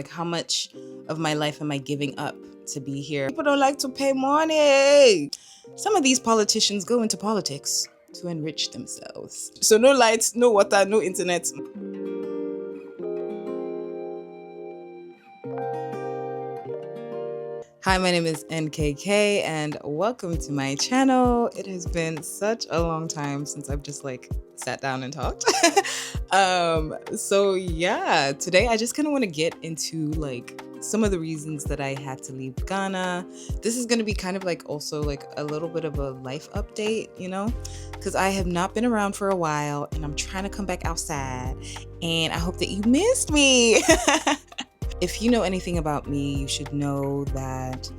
Like, how much of my life am I giving up to be here? People don't like to pay money. Some of these politicians go into politics to enrich themselves. So no lights, no water, no internet. Hi, my name is NKK and welcome to my channel. It has been such a long time since I've just sat down and talked. So yeah, today I just kind of want to get into some of the reasons that I had to leave Ghana. This is going to be kind of also a little bit of a life update, because I have not been around for a while and I'm trying to come back outside and I hope that you missed me. If you know anything about me, you should know that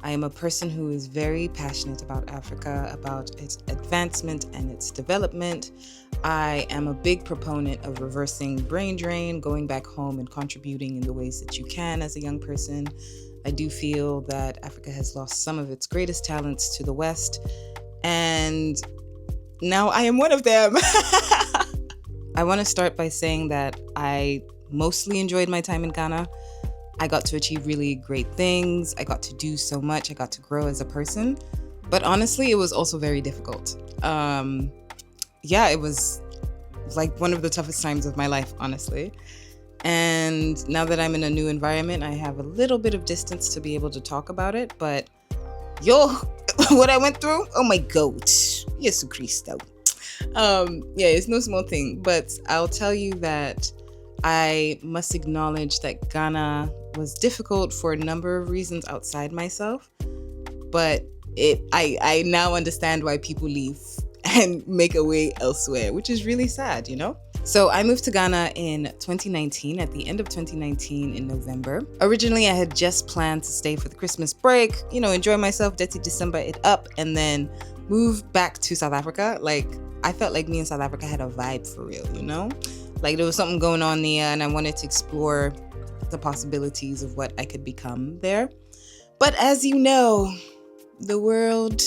I am a person who is very passionate about Africa, about its advancement and its development. I am a big proponent of reversing brain drain, going back home and contributing in the ways that you can as a young person. I do feel that Africa has lost some of its greatest talents to the West, and now I am one of them. I want to start by saying that I mostly enjoyed my time in Ghana. I got to achieve really great things. I got to do so much. I got to grow as a person. But honestly, it was also very difficult. It was one of the toughest times of my life, honestly. And now that I'm in a new environment, I have a little bit of distance to be able to talk about it. But what I went through, oh my God, Yesu Christo. It's no small thing. But I'll tell you that I must acknowledge that Ghana was difficult for a number of reasons outside myself, but I now understand why people leave and make a way elsewhere, which is really sad, So I moved to Ghana in 2019, at the end of 2019 in November. Originally, I had just planned to stay for the Christmas break, enjoy myself, dirty December it up, and then move back to South Africa. I felt like me and South Africa had a vibe for real, there was something going on there and I wanted to explore the possibilities of what I could become there. But as you know, the world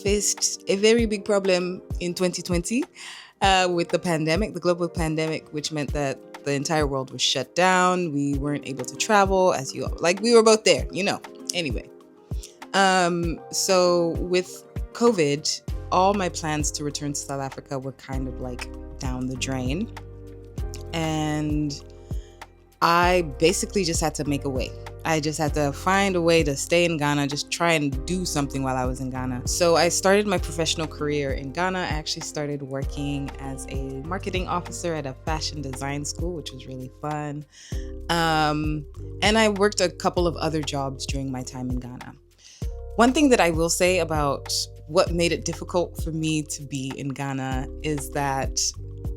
faced a very big problem in 2020 with the pandemic, the global pandemic, which meant that the entire world was shut down. We weren't able to travel, we were both there, Anyway, so with COVID, all my plans to return to South Africa were kind of down the drain. And I basically just had to make a way. I just had to find a way to stay in Ghana, just try and do something while I was in Ghana. So I started my professional career in Ghana. I actually started working as a marketing officer at a fashion design school, which was really fun. And I worked a couple of other jobs during my time in Ghana. One thing that I will say about what made it difficult for me to be in Ghana is that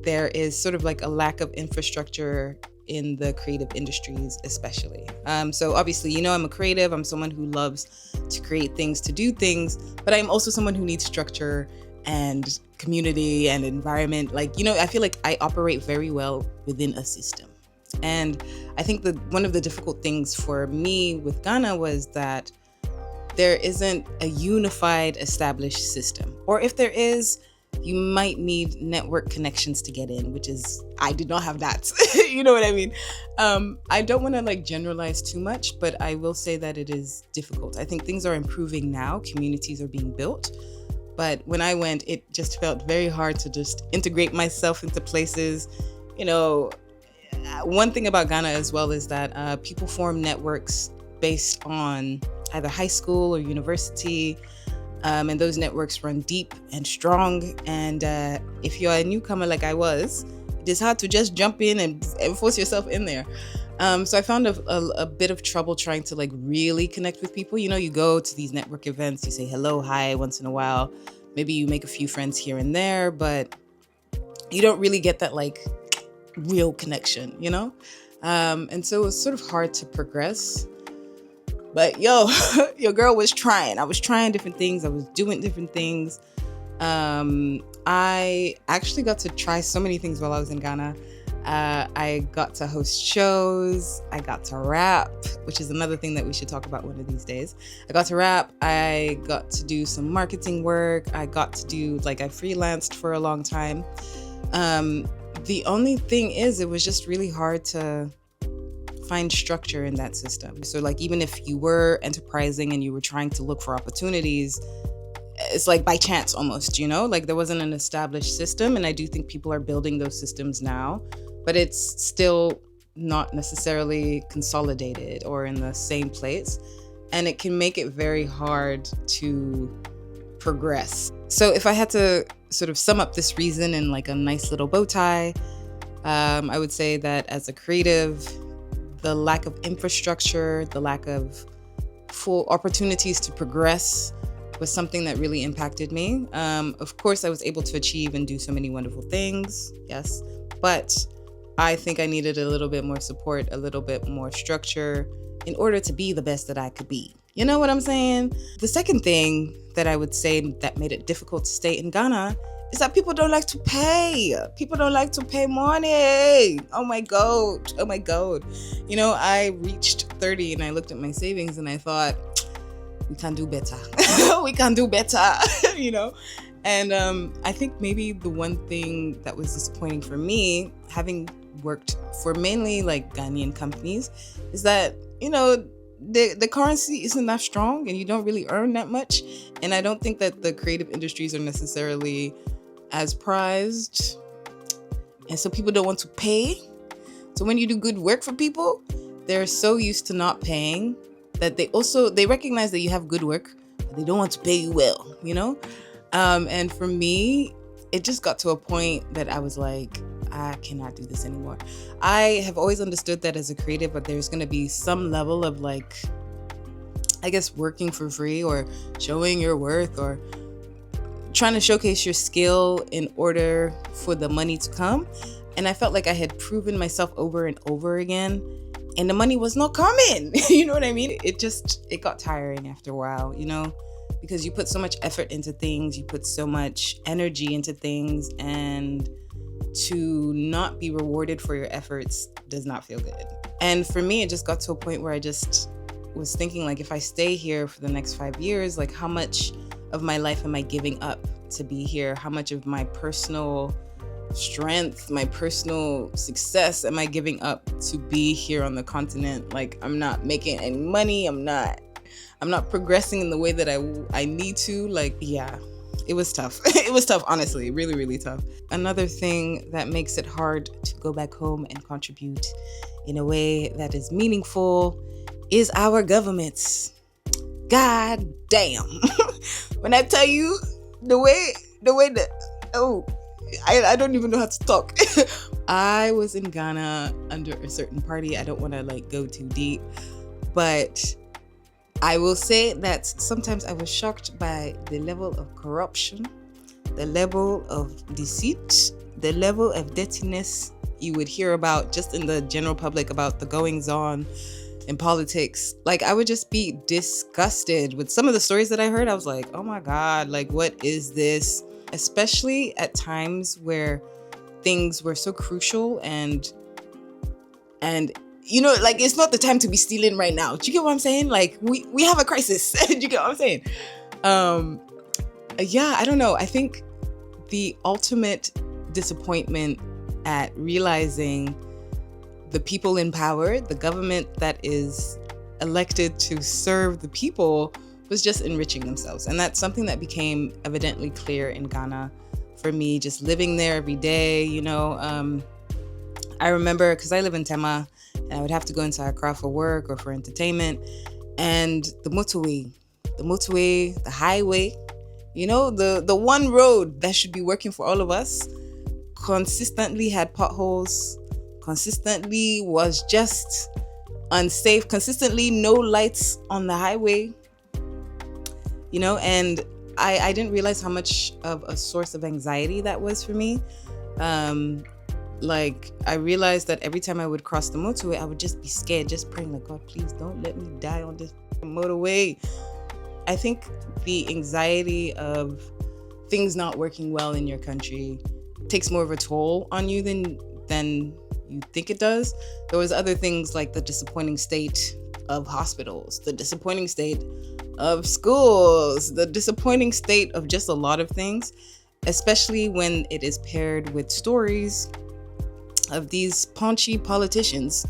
there is sort of a lack of infrastructure in the creative industries, especially. So obviously, I'm a creative. I'm someone who loves to create things, to do things, but I'm also someone who needs structure and community and environment. I feel like I operate very well within a system. And I think that one of the difficult things for me with Ghana was that there isn't a unified established system. Or if there is, you might need network connections to get in, I did not have that. You know what I mean? I don't want to generalize too much, but I will say that it is difficult. I think things are improving now. Communities are being built. But when I went, it just felt very hard to just integrate myself into places. One thing about Ghana as well is that people form networks based on either high school or university. And those networks run deep and strong. And if you're a newcomer like I was, it is hard to just jump in and force yourself in there. So I found a bit of trouble trying to really connect with people. You go to these network events, you say hello, hi once in a while. Maybe you make a few friends here and there, but you don't really get that real connection, And so it was sort of hard to progress. But your girl was trying. I was trying different things. I was doing different things. I actually got to try so many things while I was in Ghana. I got to host shows. I got to rap, which is another thing that we should talk about one of these days. I got to rap. I got to do some marketing work. I got to do, I freelanced for a long time. The only thing is, it was just really hard to find structure in that system. So like even if you were enterprising and you were trying to look for opportunities, it's like by chance almost, like there wasn't an established system. And I do think people are building those systems now, but it's still not necessarily consolidated or in the same place. And it can make it very hard to progress. So if I had to sort of sum up this reason in like a nice little bow tie, I would say that as a creative, the lack of infrastructure, the lack of full opportunities to progress was something that really impacted me. Of course, I was able to achieve and do so many wonderful things, yes, but I think I needed a little bit more support, a little bit more structure in order to be the best that I could be. You know what I'm saying? The second thing that I would say that made it difficult to stay in Ghana is that people don't like to pay. People don't like to pay money. Oh my God. I reached 30 and I looked at my savings and I thought, we can do better. We can do better, And I think maybe the one thing that was disappointing for me, having worked for mainly like Ghanaian companies, is that, the currency isn't that strong and you don't really earn that much. And I don't think that the creative industries are necessarily as prized. And so people don't want to pay. So when you do good work for people, they're so used to not paying that they recognize that you have good work, but they don't want to pay you well, And for me, it just got to a point that I was like, I cannot do this anymore. I have always understood that as a creative, but there's going to be some level of like, I guess, working for free or showing your worth or trying to showcase your skill in order for the money to come. And I felt like I had proven myself over and over again, and the money was not coming. You know what I mean? It got tiring after a while, because you put so much effort into things, you put so much energy into things, and to not be rewarded for your efforts does not feel good. And for me, it just got to a point where I just was thinking, like, if I stay here for the next 5 years, like, how much of my life am I giving up to be here? How much of my personal strength, my personal success am I giving up to be here on the continent? Like, I'm not making any money. I'm not progressing in the way that I need to. Like, yeah, it was tough. It was tough, honestly, really, really tough. Another thing that makes it hard to go back home and contribute in a way that is meaningful is our governments. God damn. When I tell you the way that, I don't even know how to talk. I was in Ghana under a certain party. I don't want to go too deep, but I will say that sometimes I was shocked by the level of corruption, the level of deceit, the level of dirtiness you would hear about just in the general public about the goings on in politics. Like, I would just be disgusted with some of the stories that I heard. I was like, oh my God, what is this? Especially at times where things were so crucial and it's not the time to be stealing right now. Do you get what I'm saying? We have a crisis. Do you get what I'm saying? I don't know. I think the ultimate disappointment at realizing the people in power, the government that is elected to serve the people, was just enriching themselves. And that's something that became evidently clear in Ghana for me, just living there every day. I remember, because I live in Tema, and I would have to go into Accra for work or for entertainment, and the motorway, the highway, the one road that should be working for all of us, consistently had potholes, consistently was just unsafe, consistently no lights on the highway, and I didn't realize how much of a source of anxiety that was for me. I realized that every time I would cross the motorway, I would just be scared, just praying, like, God, please don't let me die on this motorway. I think the anxiety of things not working well in your country takes more of a toll on you than you think it does. There was other things like the disappointing state of hospitals, the disappointing state of schools, the disappointing state of just a lot of things, especially when it is paired with stories of these paunchy politicians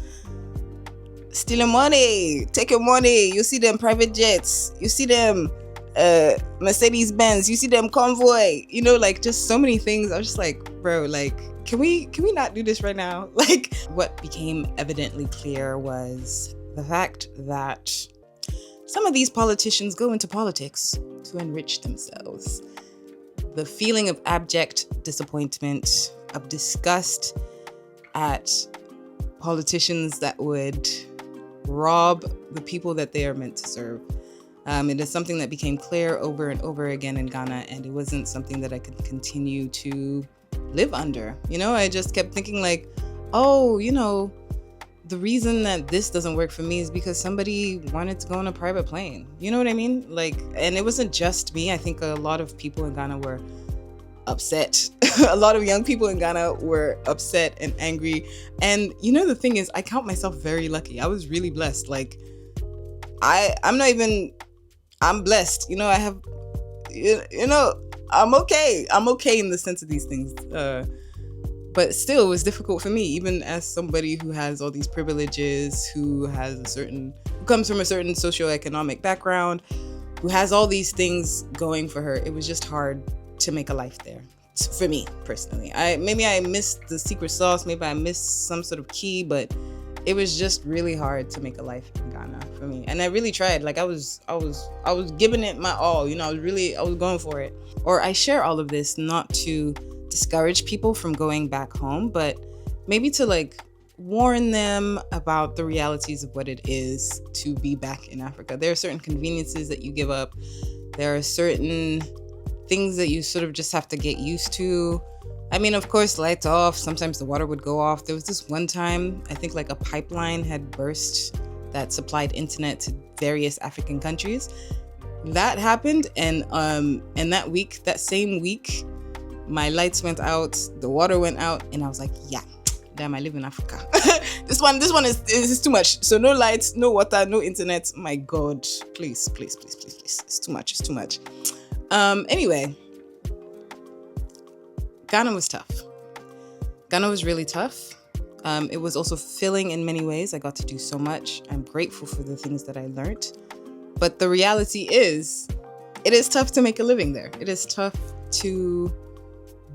stealing money, taking money. You see them private jets. You see them Mercedes Benz. You see them convoy. You know, like just so many things. I was just like, bro, like, can we not do this right now? Like, what became evidently clear was the fact that some of these politicians go into politics to enrich themselves. The feeling of abject disappointment, of disgust at politicians that would rob the people that they are meant to serve. It is something that became clear over and over again in Ghana, and it wasn't something that I could continue to live under. You know, I just kept thinking like, oh, you know, the reason that this doesn't work for me is because somebody wanted to go on a private plane. You know what I mean? Like, and it wasn't just me. I think a lot of people in Ghana were upset. A lot of young people in Ghana were upset and angry. And you know, the thing is, I count myself very lucky. I was really blessed. Like, I'm blessed. You know, I have, you know, I'm okay. I'm okay in the sense of these things. But still, it was difficult for me, even as somebody who has all these privileges, who comes from a certain socioeconomic background, who has all these things going for her. It was just hard to make a life there, for me personally. Maybe I missed the secret sauce, maybe I missed some sort of key, but it was just really hard to make a life in Ghana for me. And I really tried. Like I was giving it my all. You know, I was going for it. Or I share all of this not to discourage people from going back home, but maybe to like warn them about the realities of what it is to be back in Africa. There are certain conveniences that you give up. There are certain things that you sort of just have to get used to. I mean, of course, lights off. Sometimes the water would go off. There was this one time, I think like a pipeline had burst that supplied internet to various African countries. That happened, and that same week, my lights went out, the water went out, and I was like, yeah, damn, I live in Africa. This one is too much. So no lights, no water, no internet. My God, please. It's too much. Anyway, Ghana was tough. Ghana was really tough. It was also filling in many ways. I got to do so much. I'm grateful for the things that I learned. But the reality is, it is tough to make a living there. It is tough to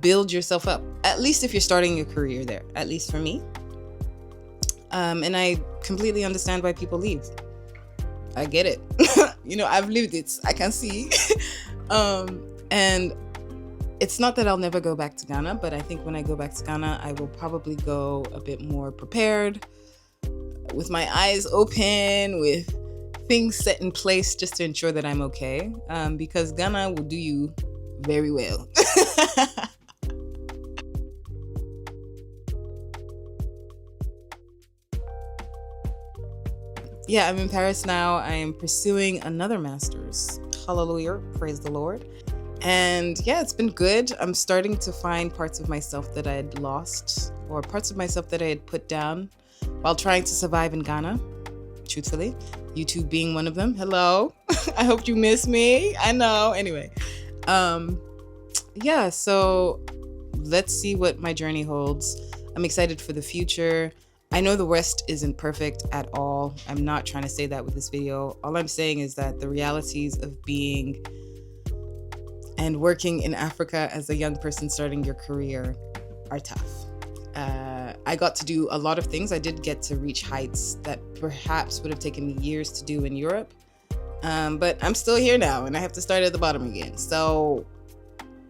build yourself up, at least if you're starting your career there, at least for me. And I completely understand why people leave. I get it. You know, I've lived it. I can see. And it's not that I'll never go back to Ghana, but I think when I go back to Ghana, I will probably go a bit more prepared, with my eyes open, with things set in place just to ensure that I'm okay. Because Ghana will do you very well. Yeah, I'm in Paris now. I am pursuing another master's. Hallelujah. Praise the Lord. And yeah, it's been good. I'm starting to find parts of myself that I had lost, or parts of myself that I had put down while trying to survive in Ghana, truthfully. YouTube being one of them. Hello. I hope you miss me. I know. Anyway. Yeah, so let's see what my journey holds. I'm excited for the future. I know the West isn't perfect at all. I'm not trying to say that with this video. All I'm saying is that the realities of being and working in Africa as a young person starting your career are tough. I got to do a lot of things. I did get to reach heights that perhaps would have taken me years to do in Europe. But I'm still here now and I have to start at the bottom again. So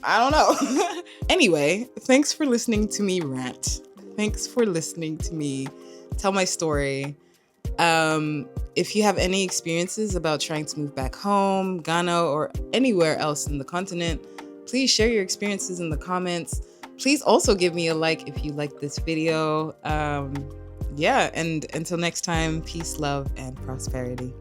I don't know. Anyway, thanks for listening to me rant. Thanks for listening to me tell my story. If you have any experiences about trying to move back home, Ghana, or anywhere else in the continent, please share your experiences in the comments. Please also give me a like if you like this video. Yeah, and until next time, peace, love, and prosperity.